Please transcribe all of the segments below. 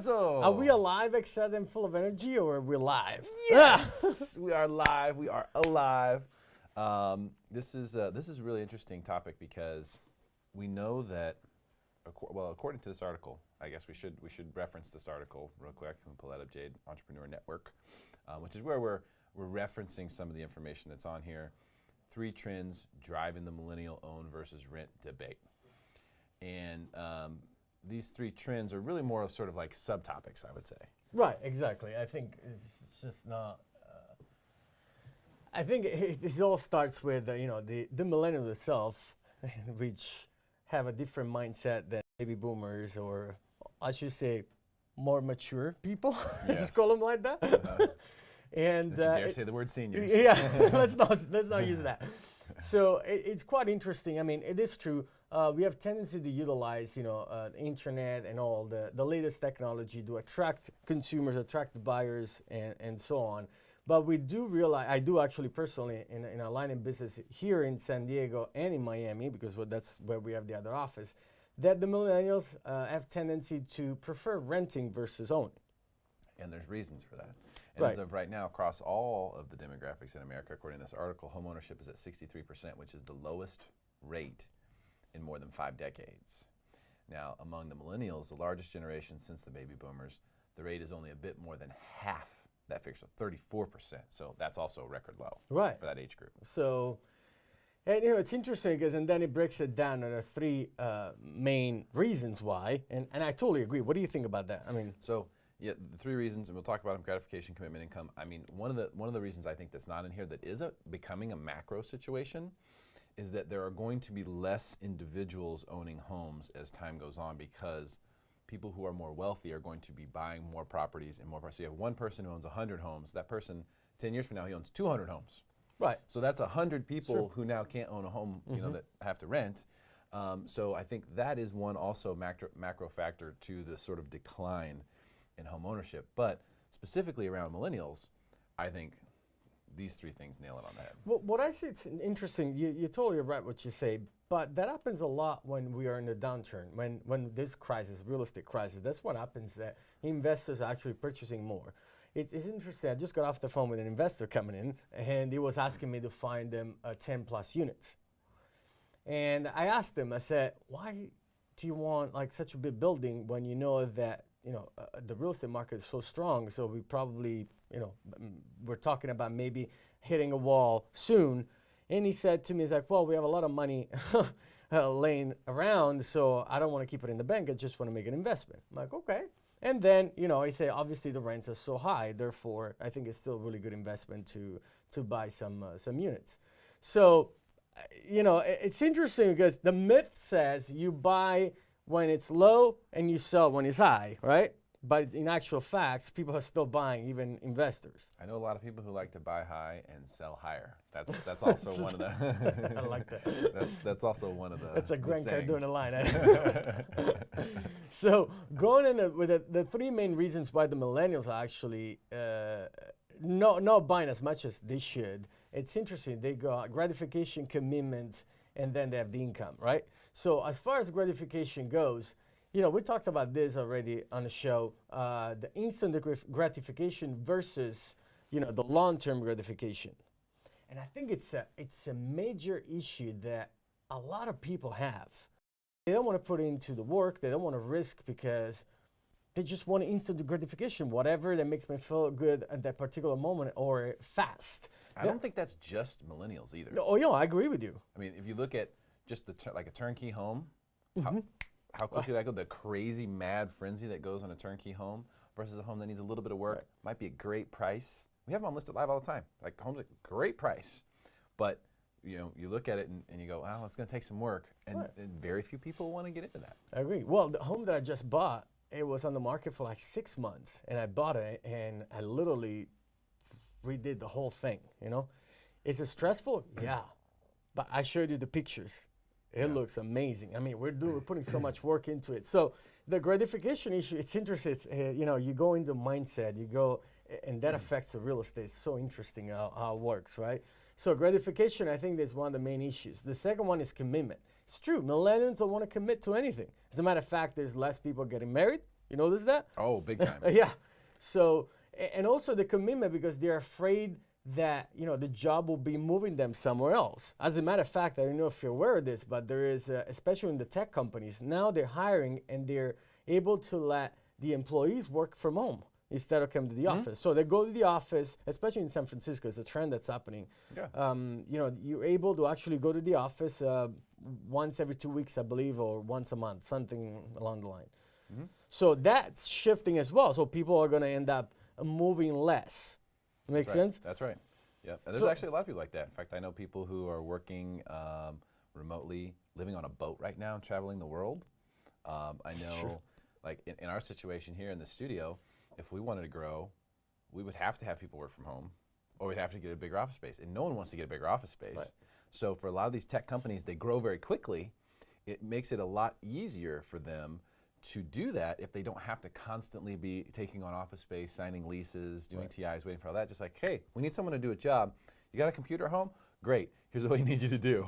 razzle. Are we alive, excited, and full of energy, or are we live? Yes, we are live. We are alive. This is a really interesting topic because we know that, according to this article, I guess we should reference this article real quick and pull that up, Jade, Entrepreneur Network, which is where we're referencing some of the information that's on here. 3 trends driving the millennial own versus rent debate. And these 3 trends are really more of sort of like subtopics, I would say. Right, exactly. I think it's just not. I think it all starts with the millennial itself, which have a different mindset than baby boomers, or I should say, more mature people. Yes. Just call them like that. And don't you dare say the word seniors. Yeah, let's not use that. So it's quite interesting. I mean, it is true. We have tendency to utilize, internet and all the latest technology to attract consumers, attract buyers, and so on. But we do realize, I do actually personally, in our line of business here in San Diego and in Miami, because that's where we have the other office, that the millennials have tendency to prefer renting versus owning. And there's reasons for that. And as of right now, across all of the demographics in America, according to this article, homeownership is at 63%, which is the lowest rate in more than 5 decades. Now, among the millennials, the largest generation since the baby boomers, the rate is only a bit more than half that figure, so 34%. So that's also a record low for that age group. So, and it's interesting because, and then it breaks it down into 3 main reasons why, and I totally agree. What do you think about that? I mean, yeah, the 3 reasons, and we'll talk about them: gratification, commitment, income. I mean, one of the reasons I think that's not in here that is becoming a macro situation is that there are going to be less individuals owning homes as time goes on, because people who are more wealthy are going to be buying more properties and more. So you have one person who owns 100 homes. That person, 10 years from now, he owns 200 homes. Right. So that's 100 people who now can't own a home, that have to rent. So I think that is one also macro factor to the sort of decline in home ownership. But specifically around millennials, I think these 3 things nail it on the head. Well, what I see, it's interesting. You're totally right what you say, but that happens a lot when we are in a downturn. When this crisis, real estate crisis, that's what happens. That investors are actually purchasing more. It's interesting. I just got off the phone with an investor coming in, and he was asking me to find them 10 plus units. And I asked him, I said, why do you want like such a big building when you know that the real estate market is so strong? So we probably, we're talking about maybe hitting a wall soon. And he said to me, he's like, well, we have a lot of money laying around, so I don't want to keep it in the bank. I just want to make an investment. I'm like, okay. And then, he said, obviously the rents are so high, therefore I think it's still a really good investment to buy some units. So, it's interesting because the myth says you buy when it's low and you sell when it's high, right? But in actual facts, people are still buying, even investors. I know a lot of people who like to buy high and sell higher. That's also one of the. I like that. That's also one of the. That's a Grant Cardone line. So going in with the 3 main reasons why the millennials are actually not buying as much as they should. It's interesting. They got gratification, commitment, and then they have the income, right? So as far as gratification goes, we talked about this already on the show, the instant gratification versus, the long-term gratification. And I think it's a major issue that a lot of people have. They don't want to put into the work. They don't want to risk because they just want instant gratification, whatever that makes me feel good at that particular moment or fast. I don't think that's just millennials either. No, I agree with you. I mean, if you look at just like a turnkey home, how quickly that goes, the crazy mad frenzy that goes on a turnkey home versus a home that needs a little bit of work, might be a great price. We have them on Listed Live all the time. Like homes at great price, but you look at it and you go, wow, it's going to take some work, and very few people want to get into that. I agree. Well, the home that I just bought, it was on the market for like 6 months, and I bought it, and I literally redid the whole thing. Is it stressful? Yeah, but I showed you the pictures. It looks amazing. I mean, we're putting so much work into it. So the gratification issue, it's interesting. It's, you go into mindset, and that affects the real estate. It's so interesting how it works, right? So gratification, I think, is one of the main issues. The second one is commitment. It's true. Millennials don't want to commit to anything. As a matter of fact, there's less people getting married You notice that? Oh, big time. Yeah. So, and also the commitment, because they're afraid that, you know, the job will be moving them somewhere else. As a matter of fact, I don't know if you're aware of this, but there is, especially in the tech companies, now they're hiring and they're able to let the employees work from home instead of coming to the office. So they go to the office, especially in San Francisco. It's a trend that's happening. Yeah. You know, you're able to actually go to the office once every 2 weeks, I believe, or once a month, something along the line. So that's shifting as well. So people are going to end up moving less. Make sense? That's right. Yeah. And there's actually a lot of people like that. In fact, I know people who are working remotely, living on a boat right now, traveling the world. I know, like in our situation here in the studio, if we wanted to grow, we would have to have people work from home, or we'd have to get a bigger office space. And no one wants to get a bigger office space. Right. So for a lot of these tech companies, they grow very quickly. It makes it a lot easier for them to do that if they don't have to constantly be taking on office space, signing leases, doing TIs, waiting for all that. Just like, hey, we need someone to do a job. You got a computer at home? Great. Here's what we need you to do.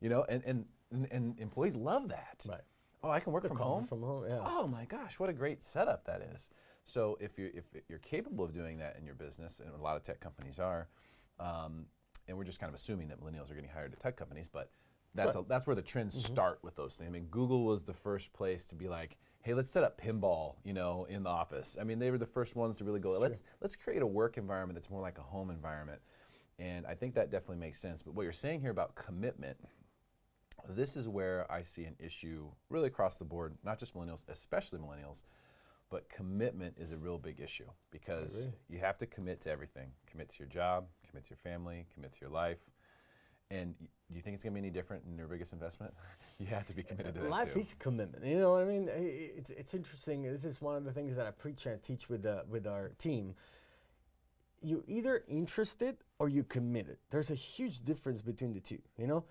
You know, and employees love that. Right. Oh, I can work from home? From home, yeah. Oh my gosh, what a great setup that is. So if you're capable of doing that in your business, and a lot of tech companies are, and we're just kind of assuming that millennials are getting hired at tech companies, but that's where the trends start with those things. I mean, Google was the first place to be like, hey, let's set up pinball, you know, in the office. I mean, they were the first ones to really go, let's create a work environment that's more like a home environment. And I think that definitely makes sense. But what you're saying here about commitment, this is where I see an issue really across the board, not just millennials, especially millennials, but commitment is a real big issue, because you have to commit to everything. Commit to your job, commit to your family, commit to your life. And do you think it's going to be any different in your biggest investment? You have to be committed to that Life too. is a commitment. You know what I mean? It's interesting. This is one of the things that I preach and teach with our team. You're either interested or you're committed. There's a huge difference between the two, you know?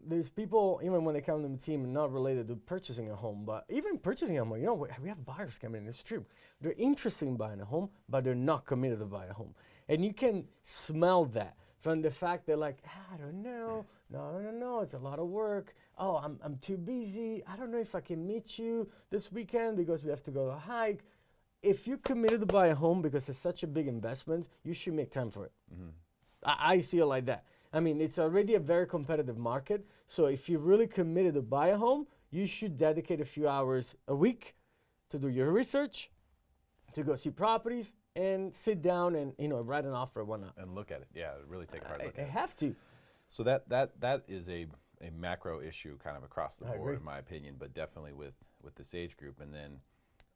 There's people, even when they come to the team, not related to purchasing a home, but even purchasing a home, you know, we have buyers coming in, it's true. They're interested in buying a home, but they're not committed to buy a home. And you can smell that from the fact they're like, I don't know, no, it's a lot of work. Oh, I'm too busy. I don't know if I can meet you this weekend because we have to go to a hike. If you're committed to buy a home because it's such a big investment, you should make time for it. I see it like that. I mean, it's already a very competitive market. So if you're really committed to buy a home, you should dedicate a few hours a week to do your research, to go see properties, and sit down and, you know, write an offer or whatnot. And look at it. Yeah, really take a hard look I at it. have to. So that is a macro issue kind of across the I board, agree. in my opinion, but definitely with this age group. And then,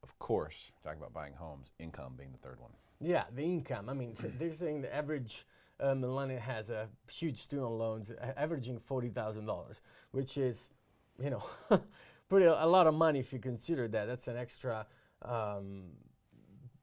of course, talking about buying homes, income being the third one. Yeah, the income. I mean, they're saying the average millennial has a huge student loans averaging $40,000, which is, you know, a lot of money if you consider that. That's an extra,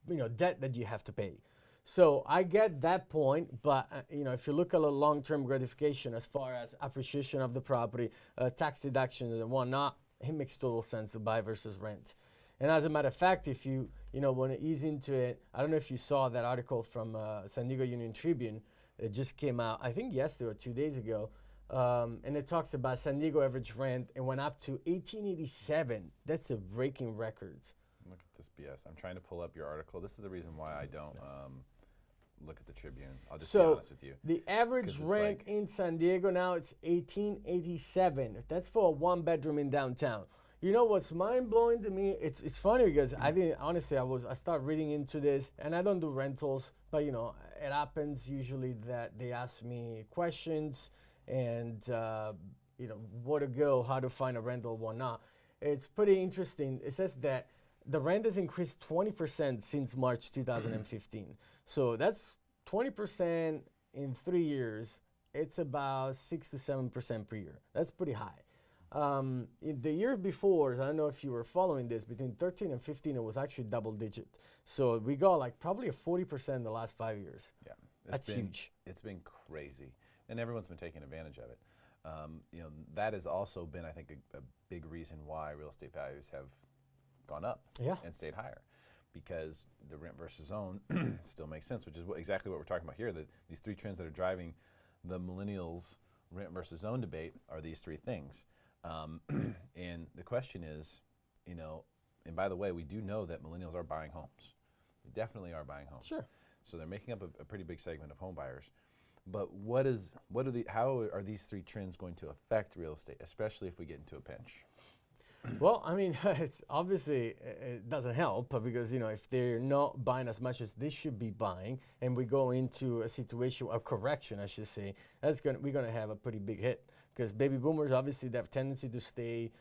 you know, debt that you have to pay. So I get that point, but you know, if you look at a long-term gratification as far as appreciation of the property, tax deduction and whatnot, it makes total sense to buy versus rent. And as a matter of fact, if you want to ease into it, I don't know if you saw that article from San Diego Union Tribune. It just came out, I think yesterday or 2 days ago, and it talks about San Diego average rent. It went up to $1,887. That's a breaking record. Look at this BS. I'm trying to pull up your article. This is the reason why I don't look at the Tribune. I'll just be honest with you. The average rent in San Diego now, it's $1,887. That's for a one-bedroom in downtown. You know what's mind-blowing to me? It's funny because I didn't, honestly, I started reading into this, and I don't do rentals, but you know, it happens usually that they ask me questions and you know, where to go, how to find a rental, whatnot. It's pretty interesting. It says that the rent has increased 20% since March 2015. So that's 20% in 3 years. It's about 6 to 7% per year. That's pretty high. In the year before, I don't know if you were following this, between 13 and 15, it was actually double digit. So we got like probably a 40% in the last 5 years. Yeah, That's huge. It's been crazy, and everyone's been taking advantage of it. You know, that has also been, I think, a big reason why real estate values have gone up and stayed higher, because the rent versus own still makes sense, which is exactly what we're talking about here. These three trends that are driving the millennials rent versus own debate are these three things. And the question is, you know, and by the way, we do know that millennials are buying homes. They definitely are buying homes. Sure. So they're making up a pretty big segment of home buyers. But how are these three trends going to affect real estate, especially if we get into a pinch? Well, I mean, it's obviously it doesn't help because if they're not buying as much as they should be buying, and we go into a situation of correction, I should say, we're gonna have a pretty big hit because baby boomers obviously they have tendency to stay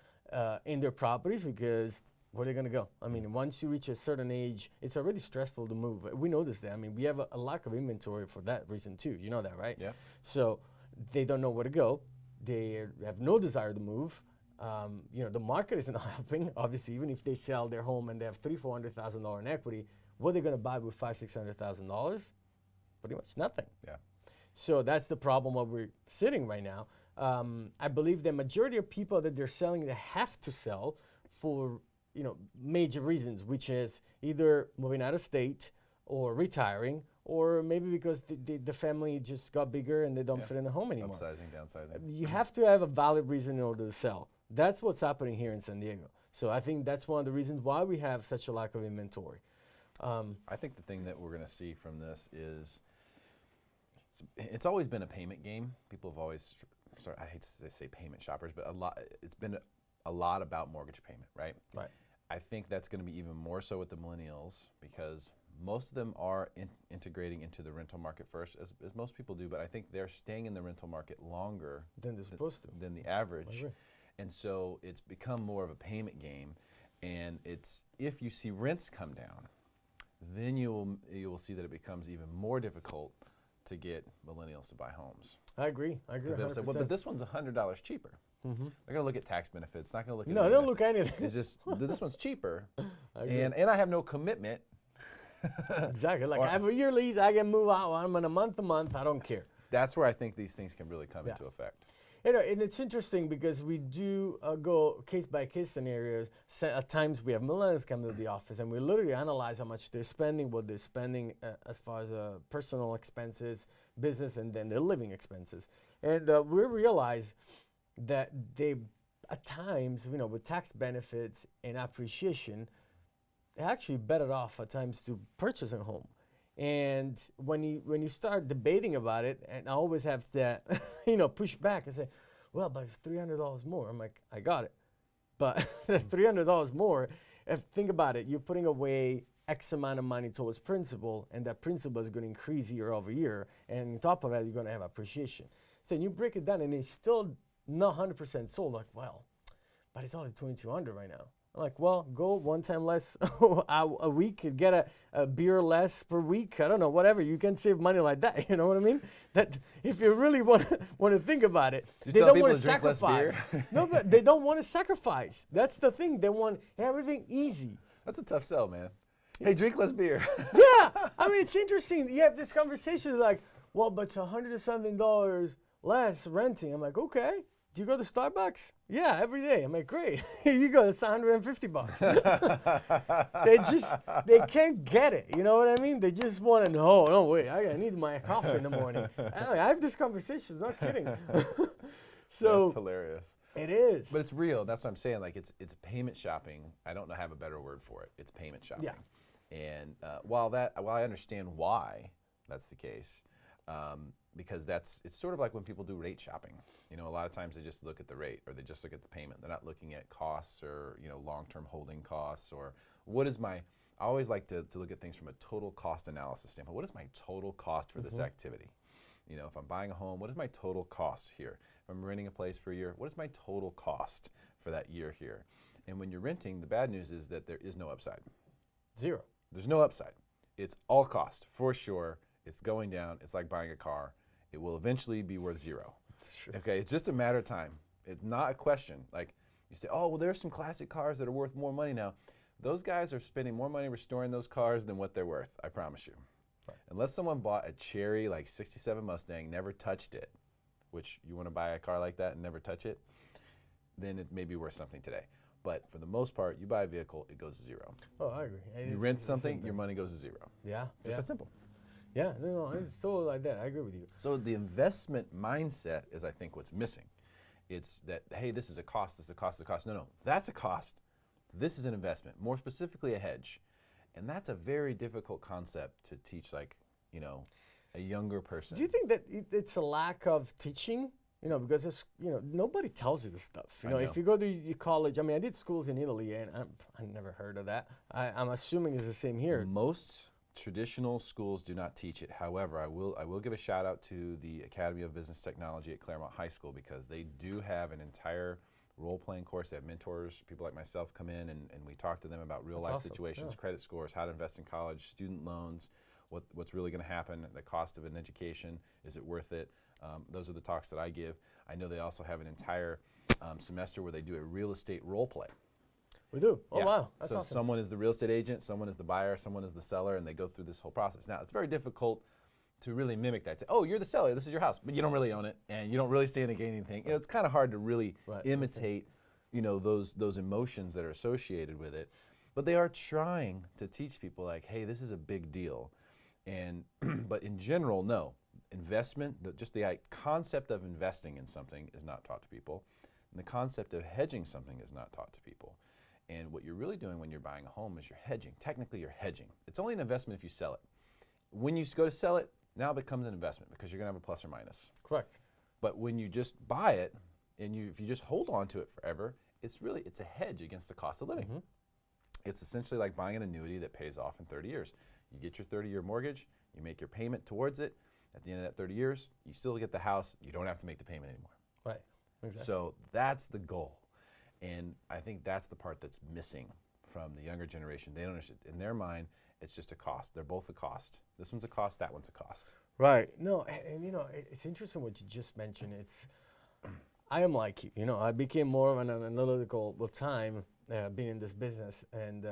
in their properties because where are they gonna go? I mean, once you reach a certain age, it's already stressful to move. We notice that. I mean, we have a lack of inventory for that reason too. You know that, right? Yeah. So they don't know where to go. They have no desire to move. The market isn't helping. Obviously, even if they sell their home and they have $300,000-$400,000 in equity, what are they going to buy with $500,000-$600,000? Pretty much nothing. Yeah. So that's the problem where we're sitting right now. I believe the majority of people that they're selling, they have to sell for major reasons, which is either moving out of state or retiring, or maybe because the family just got bigger and they don't fit in the home anymore. Upsizing, downsizing. You have to have a valid reason in order to sell. That's what's happening here in San Diego. So I think that's one of the reasons why we have such a lack of inventory. I think the thing that we're going to see from this is it's always been a payment game. People have always, I hate to say payment shoppers, but it's been a lot about mortgage payment, right? Right. I think that's going to be even more so with the millennials because most of them are integrating into the rental market first, as most people do, but I think they're staying in the rental market longer Than they're supposed to. than the average. I agree. And so it's become more of a payment game. And if you see rents come down, then you will see that it becomes even more difficult to get millennials to buy homes. I agree. Because they'll say, well, but this one's $100 cheaper. Mm-hmm. They're going to look at tax benefits, not going to look at No, they don't look at anything. It's just, this one's cheaper, agree. and I have no commitment. Exactly. Like I have a year lease, I can move out. I'm on a month to month. I don't care. That's where I think these things can really come into effect. And it's interesting because we do go case by case scenarios. At times we have millennials come to the office and we literally analyze how much they're spending, what they're spending as far as personal expenses, business, and then their living expenses. And we realize that they, at times, with tax benefits and appreciation, they're actually better off at times to purchase a home. And when you start debating about it, and I always have to, push back and say, well, but it's $300 more. I'm like, I got it. But $300 more, think about it. You're putting away X amount of money towards principal, and that principal is going to increase year over year. And on top of that, you're going to have appreciation. So you break it down, and it's still not 100% sold. Like, well, but it's only $2,200 right now. I'm like, well, go one time less a week, get a beer less per week. I don't know, whatever. You can save money like that. You know what I mean? That if you really want to think about it, they don't want to sacrifice. No, but they don't want to sacrifice. That's the thing. They want everything easy. That's a tough sell, man. Hey, drink less beer. Yeah, I mean, it's interesting. You have this conversation like, well, but it's $100 and something less renting. I'm like, okay. Do you go to Starbucks? Yeah, every day. I'm like, great. Here you go. It's $150. They can't get it. You know what I mean? They just want to know. No, wait, I need my coffee in the morning. I have this conversation. Not kidding. So that's hilarious. It is. But it's real. That's what I'm saying. Like it's payment shopping. I don't have a better word for it. It's payment shopping. Yeah. And while I understand why that's the case. Because it's sort of like when people do rate shopping. A lot of times they just look at the rate or they just look at the payment. They're not looking at costs or, long-term holding costs or I always like to look at things from a total cost analysis standpoint. What is my total cost for this activity? If I'm buying a home, what is my total cost here? If I'm renting a place for a year, what is my total cost for that year here? And when you're renting, the bad news is that there is no upside. Zero. There's no upside. It's all cost, for sure. It's going down. It's like buying a car. It will eventually be worth zero. Okay, it's just a matter of time. It's not a question. Like you say, oh, well, there's some classic cars that are worth more money now. Those guys are spending more money restoring those cars than what they're worth, I promise you. Right. Unless someone bought a cherry, like 67 Mustang, never touched it, which you want to buy a car like that and never touch it, then it may be worth something today. But for the most part, you buy a vehicle, it goes to zero. Oh, I agree. You rent something, your money goes to zero. Yeah. Just that simple. Yeah, no, it's totally like that. I agree with you. So the investment mindset is, I think, what's missing. It's that, hey, this is a cost, this is a cost, this is a cost. No, that's a cost. This is an investment, more specifically a hedge. And that's a very difficult concept to teach, like, you know, a younger person. Do you think that it's a lack of teaching? You know, because it's, you know, nobody tells you this stuff. You know, if you go to your college, I mean, I did schools in Italy, and I never heard of that. I'm assuming it's the same here. Most traditional schools do not teach it. However, I will give a shout out to the Academy of Business Technology at Claremont High School, because they do have an entire role-playing course. They have mentors, people like myself come in, and we talk to them about real-life situations, credit scores, how to invest in college, student loans, what's really going to happen, the cost of an education, is it worth it? Those are the talks that I give. I know they also have an entire semester where they do a real estate role play. We do? Oh, wow. That's so awesome. someone is the real estate agent, someone is the buyer, someone is the seller, and they go through this whole process. Now, it's very difficult to really mimic that. Say, oh, you're the seller, this is your house, but you don't really own it, and you don't really stand to gain anything. You know, it's kind of hard to really imitate, you know, those emotions that are associated with it. But they are trying to teach people, like, hey, this is a big deal. And but in general, no. Investment, just the concept of investing in something is not taught to people. And the concept of hedging something is not taught to people. And what you're really doing when you're buying a home is you're hedging. Technically, you're hedging. It's only an investment if you sell it. When you go to sell it, now it becomes an investment because you're going to have a plus or minus. Correct. But when you just buy it, and if you just hold on to it forever, it's a hedge against the cost of living. Mm-hmm. It's essentially like buying an annuity that pays off in 30 years. You get your 30-year mortgage, you make your payment towards it. At the end of that 30 years, you still get the house. You don't have to make the payment anymore. Right. Exactly. So that's the goal. And I think that's the part that's missing from the younger generation. They don't understand. In their mind, it's just a cost. They're both a cost. This one's a cost, that one's a cost. Right. No, and you know, it's interesting what you just mentioned. I am like you. You know, I became more of an analytical with time being in this business. And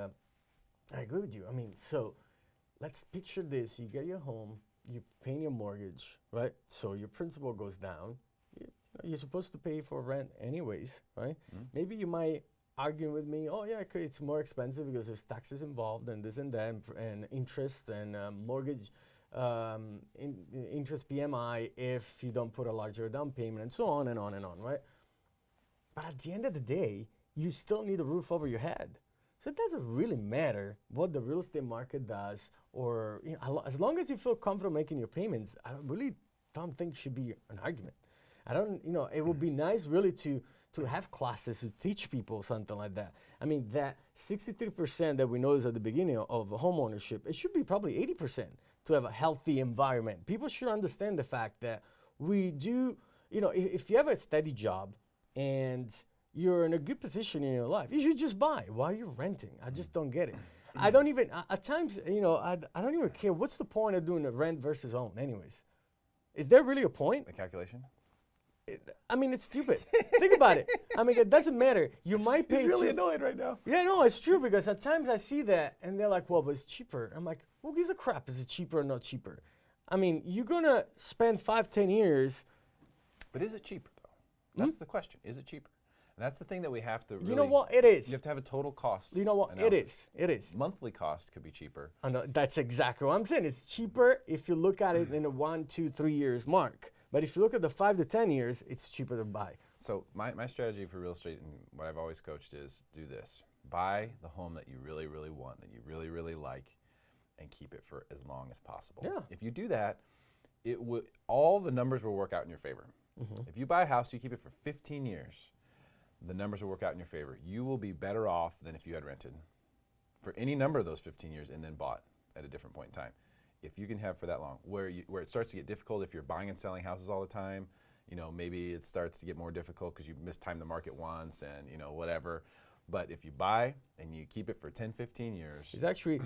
I agree with you. I mean, so let's picture this. You get your home. You're paying your mortgage, right? So your principal goes down. You're supposed to pay for rent anyways, right? Mm-hmm. Maybe you might argue with me, oh yeah, it's more expensive because there's taxes involved and this and that and interest and mortgage interest PMI if you don't put a larger down payment and so on and on and on, right? But at the end of the day, you still need a roof over your head. So it doesn't really matter what the real estate market does, or you know, as long as you feel comfortable making your payments, I really don't think it should be an argument. I don't, you know, it would be nice really to have classes to teach people something like that. I mean, that 63% that we noticed at the beginning of home ownership, it should be probably 80% to have a healthy environment. People should understand the fact that we do, you know, if you have a steady job and you're in a good position in your life, you should just buy. Why are you renting? I just don't get it. I don't even, at times, you know, I don't even care. What's the point of doing a rent versus own anyways? Is there really a point? A calculation? I mean, it's stupid. Think about it. I mean, it doesn't matter. You might pay. He's really annoyed right now. Yeah, no, it's true, because at times I see that and they're like, well, but it's cheaper. I'm like, who gives a crap? Is it cheaper or not cheaper? I mean, you're going to spend 5-10 years. But is it cheaper, though? That's the question. Is it cheaper? And that's the thing that we have to really. You know what? It is. You have to have a total cost. You know what? Analysis. It is. Monthly cost could be cheaper. I know, that's exactly what I'm saying. It's cheaper if you look at it in a 1, 2, 3 years mark. But if you look at the 5 to 10 years, it's cheaper to buy. So my strategy for real estate, and what I've always coached, is do this. Buy the home that you really, really want, that you really, really like, and keep it for as long as possible. Yeah. If you do that, all the numbers will work out in your favor. Mm-hmm. If you buy a house, you keep it for 15 years, the numbers will work out in your favor. You will be better off than if you had rented for any number of those 15 years and then bought at a different point in time. If you can have for that long, where it starts to get difficult if you're buying and selling houses all the time, you know, maybe it starts to get more difficult because you mistimed the market once and, you know, whatever. But if you buy and you keep it for 10, 15 years. It's actually,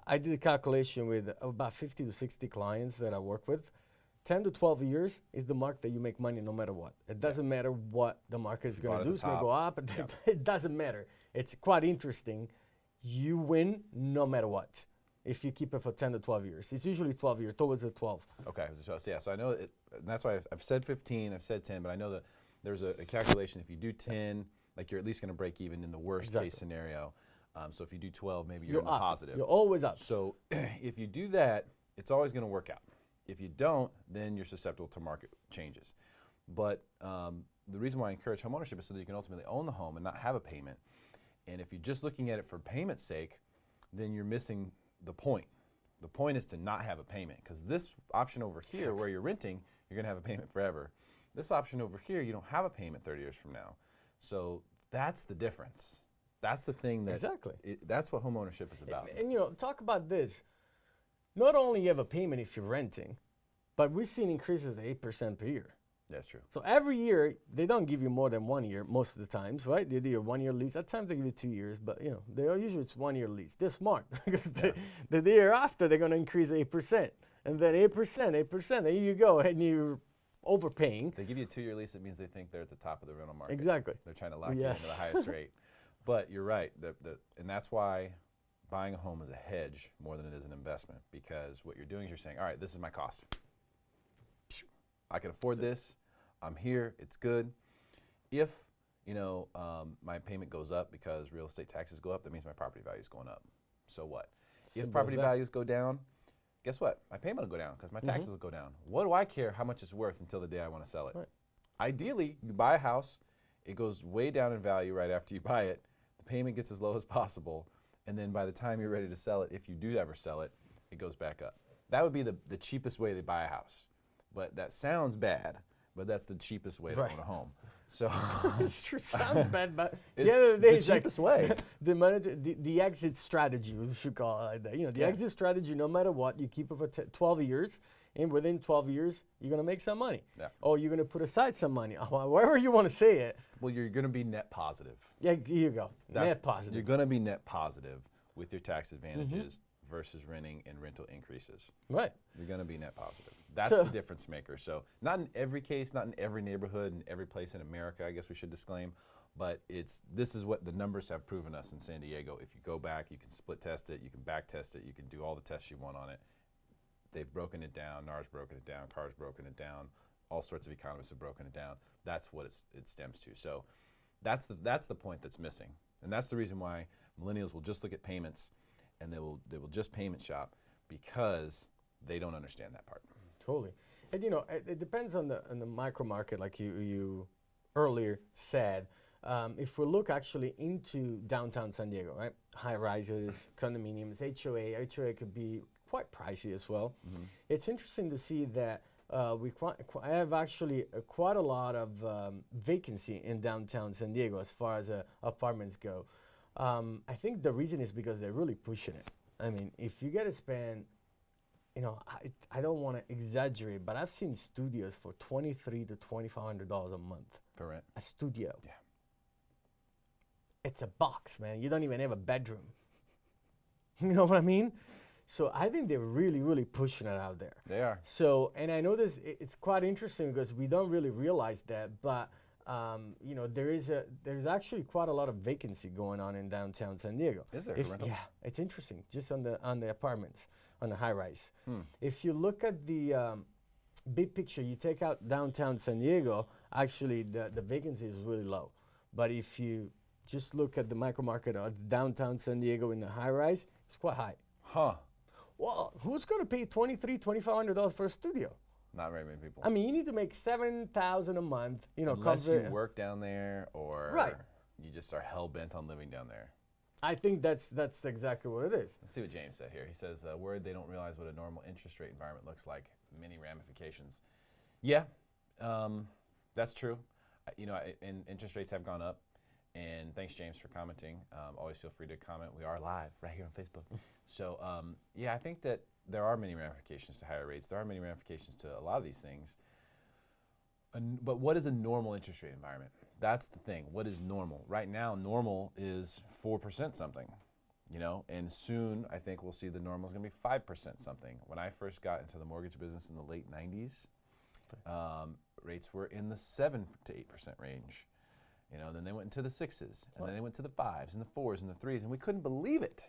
I did a calculation with about 50 to 60 clients that I work with. 10 to 12 years is the mark that you make money no matter what. It doesn't matter what the market is going to do. It's going to go up. It doesn't matter. It's quite interesting. You win no matter what if you keep it for 10 to 12 years. It's usually 12 years, towards the 12. Okay, so I know it, and that's why I've said 15, I've said 10, but I know that there's a calculation. If you do 10, like you're at least going to break even in the worst case scenario. So if you do 12, maybe you're in the up. positive. You're always up. So if you do that, it's always going to work out. If you don't, then you're susceptible to market changes. But the reason why I encourage homeownership is so that you can ultimately own the home and not have a payment. And if you're just looking at it for payment's sake, then you're missing the point. The point is to not have a payment, because this option over here where you're renting, you're going to have a payment forever. This option over here, you don't have a payment 30 years from now. So that's the difference. That's the thing that Exactly. That's what homeownership is about. And you know, talk about this. Not only you have a payment if you're renting, but we've seen increases of 8% per year. That's true. So every year, they don't give you more than 1 year most of the times, right? They do a 1 year lease. At times they give you 2 years, but you know, they are usually it's 1 year lease. They're smart because the year after they're going to increase 8%, and then 8%. There you go, and you're overpaying. They give you a 2-year lease. It means they think they're at the top of the rental market. Exactly. They're trying to lock you into the highest rate. But you're right, and that's why buying a home is a hedge more than it is an investment, because what you're doing is you're saying, all right, this is my cost. I can afford this. I'm here. It's good. If you know my payment goes up because real estate taxes go up, that means my property value is going up. So what? If property values go down, guess what? My payment will go down because my taxes will go down. What do I care how much it's worth until the day I want to sell it? Right. Ideally, you buy a house, it goes way down in value right after you buy it. The payment gets as low as possible, and then by the time you're ready to sell it, if you do ever sell it, it goes back up. That would be the cheapest way to buy a house. But that sounds bad, but that's the cheapest way to own a home. So It's true. Sounds bad, but it's the end of the day, the it's cheapest like way. the exit strategy, we should call it like that. You know, the exit strategy, no matter what, you keep it for 12 years, and within 12 years, you're going to make some money. Yeah. Or you're going to put aside some money, however you want to say it. Well, you're going to be net positive. Yeah, here you go. Net positive. You're going to be net positive with your tax advantages versus renting and rental increases. Right. You're going to be net positive. That's So- the difference maker. So not in every case, not in every neighborhood, in every place in America, I guess we should disclaim, but this is what the numbers have proven us in San Diego. If you go back, you can split test it, you can back test it, you can do all the tests you want on it. They've broken it down, NAR's broken it down, CAR's broken it down, all sorts of economists have broken it down. That's what it stems to. So that's the point that's missing. And that's the reason why millennials will just look at payments and they will just payment shop, because they don't understand that part. Totally. And you know, it depends on the micro market, like you earlier said. If we look actually into downtown San Diego, right? High rises, condominiums, HOA could be quite pricey as well. It's interesting to see that I have actually quite a lot of vacancy in downtown San Diego as far as apartments go. I think the reason is because they're really pushing it. I mean, if you got to spend, you know, I don't want to exaggerate, but I've seen studios for $2,300 to $2,500 a month. For rent. A studio. Yeah. It's a box, man. You don't even have a bedroom. You know what I mean? So I think they're really, really pushing it out there. They are. So, and I know this, it's quite interesting because we don't really realize that, but you know, there's actually quite a lot of vacancy going on in downtown San Diego. Is there? For rental? Yeah, it's interesting. Just on the apartments, on the high rise. If you look at the big picture, you take out downtown San Diego, actually the vacancy is really low. But if you just look at the micro market of downtown San Diego in the high rise, it's quite high. Huh. Well, who's going to pay $2,300, $2,500 for a studio? Not very many people. I mean, you need to make $7,000 a month. You know, unless cover. you work down there, or Right. you just are hell bent on living down there. I think that's exactly what it is. Let's see what James said here. He says, "Worried they don't realize what a normal interest rate environment looks like. Many ramifications." Yeah, that's true. You know, and interest rates have gone up. And thanks, James, for commenting. Always feel free to comment. We are live right here on Facebook. So, yeah, I think that there are many ramifications to higher rates. There are many ramifications to a lot of these things. But what is a normal interest rate environment? That's the thing. What is normal? Right now, normal is 4% something, you know, and soon I think we'll see the normal is going to be 5% something. When I first got into the mortgage business in the late 90s, rates were in the 7 to 8% range. You know, then they went into the 6s, and then they went to the 5s and the 4s and the 3s, and we couldn't believe it.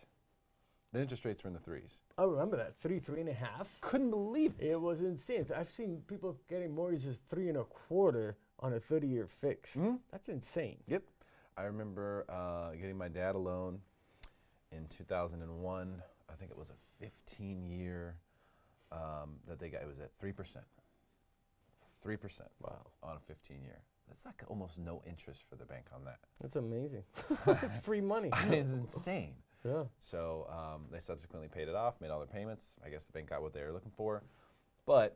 The interest rates were in the 3s. I remember that, 3.5. Couldn't believe it. It was insane. I've seen people getting mortgages 3.25 on a 30-year fix. That's insane. Yep. I remember getting my dad a loan in 2001. I think it was a 15-year that they got. It was at 3%. 3%. Wow. On a 15-year. That's like almost no interest for the bank on that. That's amazing. It's free money. It's insane. Yeah. So they subsequently paid it off, made all their payments. I guess the bank got what they were looking for. But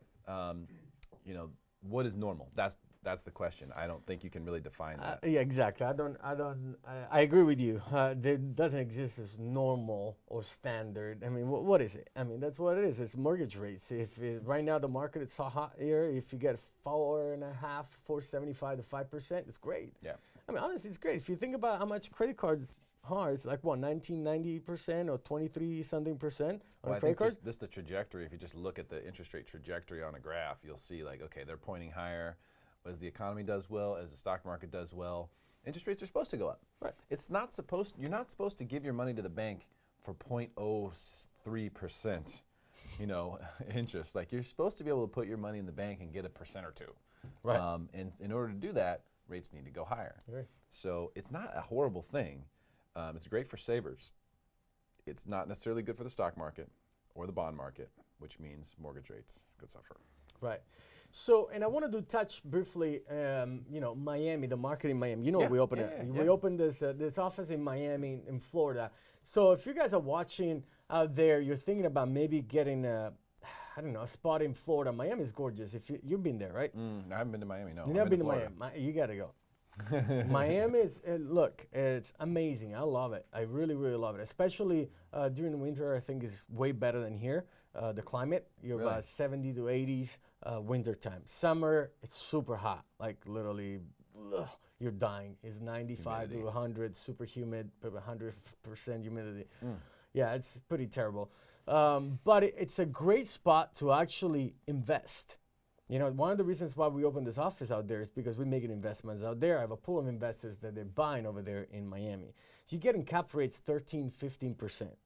you know, what is normal? That's the question. I don't think you can really define that. Yeah, exactly. I agree with you. There doesn't exist as normal or standard. I mean, what is it? I mean, that's what it is. It's mortgage rates. Right now the market is so hot here, if you get 4.5, 4.75 to 5%, it's great. Yeah. I mean, honestly, it's great. If you think about how much credit cards are, it's like what, 1990% or 23 something percent on Well, I credit think cards. just the trajectory. If you just look at the interest rate trajectory on a graph, you'll see like, okay, they're pointing higher. As the economy does well, as the stock market does well, interest rates are supposed to go up. Right. You're not supposed to give your money to the bank for 0.03%, you know, interest. Like, you're supposed to be able to put your money in the bank and get 1% or 2%. Right. And in order to do that, rates need to go higher. Right. So it's not a horrible thing. It's great for savers. It's not necessarily good for the stock market or the bond market, which means mortgage rates could suffer. Right. So, and I wanted to touch briefly, you know, Miami, the market in Miami. You know, Yeah, we opened we opened this office in Miami, in Florida. So, if you guys are watching out there, you're thinking about maybe getting I don't know, a spot in Florida. Miami is gorgeous. If you've been there, right? I haven't been to Miami. No, You've never been to Florida. Miami. You gotta go. Miami is look, it's amazing. I love it. I really, really love it. Especially during the winter, I think is way better than here. The climate, you're Really? about 70 to 80s winter time. Summer, it's super hot. Like literally, you're dying. It's 95 Humidity. to 100, super humid, 100% humidity. Yeah, it's pretty terrible. But it's a great spot to actually invest. You know, one of the reasons why we opened this office out there is because we're making investments out there. I have a pool of investors that they're buying over there in Miami. So you're getting cap rates 13, 15%.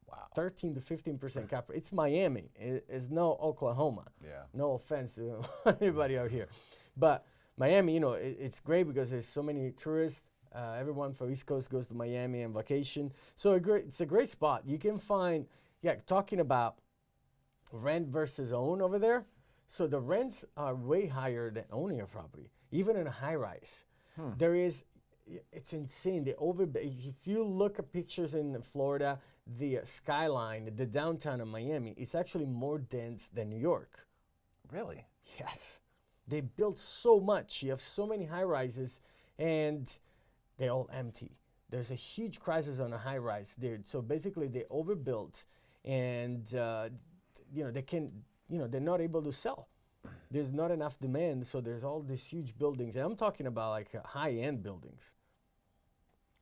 Wow. 13 to 15% cap rate. It's Miami. It's no Oklahoma. Yeah. No offense to anybody out here. But Miami, you know, it's great because there's so many tourists. Everyone from East Coast goes to Miami on vacation. So it's a great spot. You can find, talking about rent versus own over there. So the rents are way higher than owning a property, even in a high rise. It's insane. If you look at pictures in Florida, the skyline, the downtown of Miami, it's actually more dense than New York. Really? Yes. They built so much. You have so many high rises, and they're all empty. There's a huge crisis on a high rise there. So basically, they overbuilt, and they're not able to sell. There's not enough demand, so there's all these huge buildings. And I'm talking about like high-end buildings.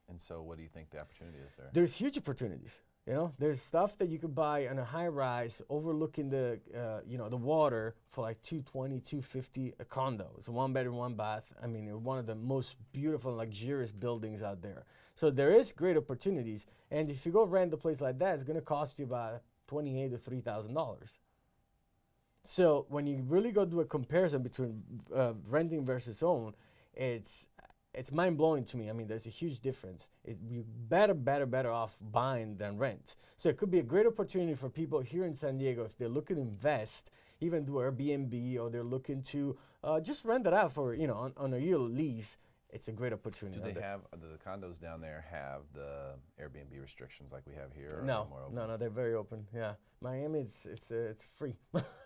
And so what do you think the opportunity is there? There's huge opportunities. You know, there's stuff that you could buy on a high rise overlooking the water for like $220, $250 a condo. It's a 1-bedroom, 1-bath. I mean, one of the most beautiful, luxurious buildings out there. So there is great opportunities. And if you go rent a place like that, it's going to cost you about $2,800 to $3,000. So when you really go do a comparison between renting versus own, it's mind-blowing to me. I mean, there's a huge difference. You're better off buying than rent. So it could be a great opportunity for people here in San Diego if they're looking to invest, even do Airbnb, or they're looking to just rent it out for, on a yearly lease. It's a great opportunity. Do they have, the condos down there have the Airbnb restrictions like we have here? Or No, are they more open? no, they're very open. Yeah, Miami, it's free.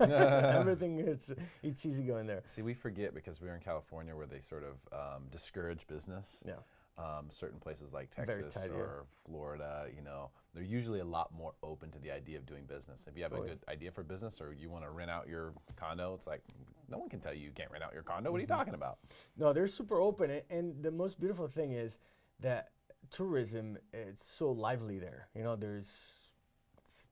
Everything it's easy going there. See, we forget because we're in California where they sort of discourage business. Yeah. Certain places like Very Texas tight, or Florida, they're usually a lot more open to the idea of doing business. If you have a good idea for business or you want to rent out your condo, it's like, no one can tell you can't rent out your condo. What are you talking about? No, they're super open. And the most beautiful thing is that tourism, it's so lively there. There's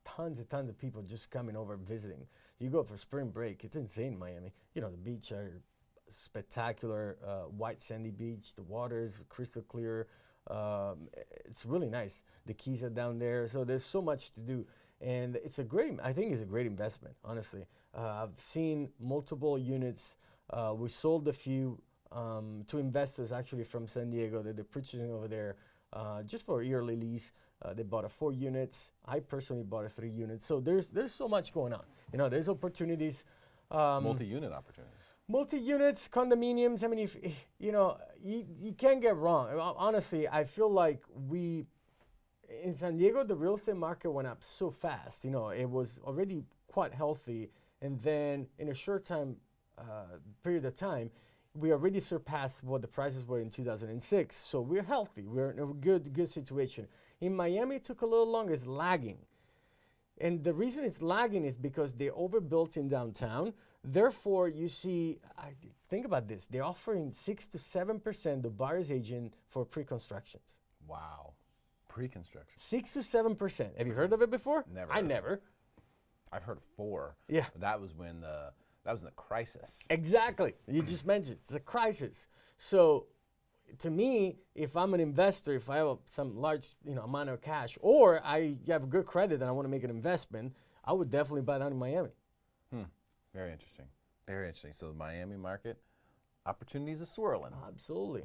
tons and tons of people just coming over visiting. You go for spring break, it's insane in Miami. The beach are spectacular, white sandy beach. The water is crystal clear. It's really nice. The Keys are down there, so there's so much to do, and I think it's a great investment. Honestly, I've seen multiple units. We sold a few to investors actually from San Diego that they're purchasing over there just for a yearly lease. They bought 4 units. I personally bought 3 units. So there's so much going on. There's opportunities. Multi-unit opportunities. Multi-units, condominiums. I mean, if you can't get wrong. Honestly, I feel like in San Diego, the real estate market went up so fast. It was already quite healthy, and then in a short period of time, we already surpassed what the prices were in 2006. So we're healthy. We're in a good situation. In Miami, it took a little longer. It's lagging. And the reason it's lagging is because they overbuilt in downtown. Therefore, you see, think about this. They're offering 6 to 7% of buyer's agent for pre-constructions. Wow. Pre-construction. 6 to 7%. Have you heard of it before? Never. I never. I've heard 4. Yeah. But that was in the crisis. Exactly. You just mentioned it's a crisis. So to me, if I'm an investor, if I have some large amount of cash, or I have good credit and I want to make an investment, I would definitely buy down in Miami. Very interesting. Very interesting. So the Miami market, opportunities are swirling. Absolutely.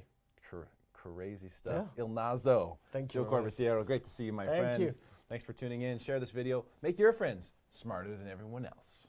Crazy stuff. Yeah. Il Nazo. Thank you. Joe Corbisiero, great to see you, my friend. Thank you. Thanks for tuning in. Share this video. Make your friends smarter than everyone else.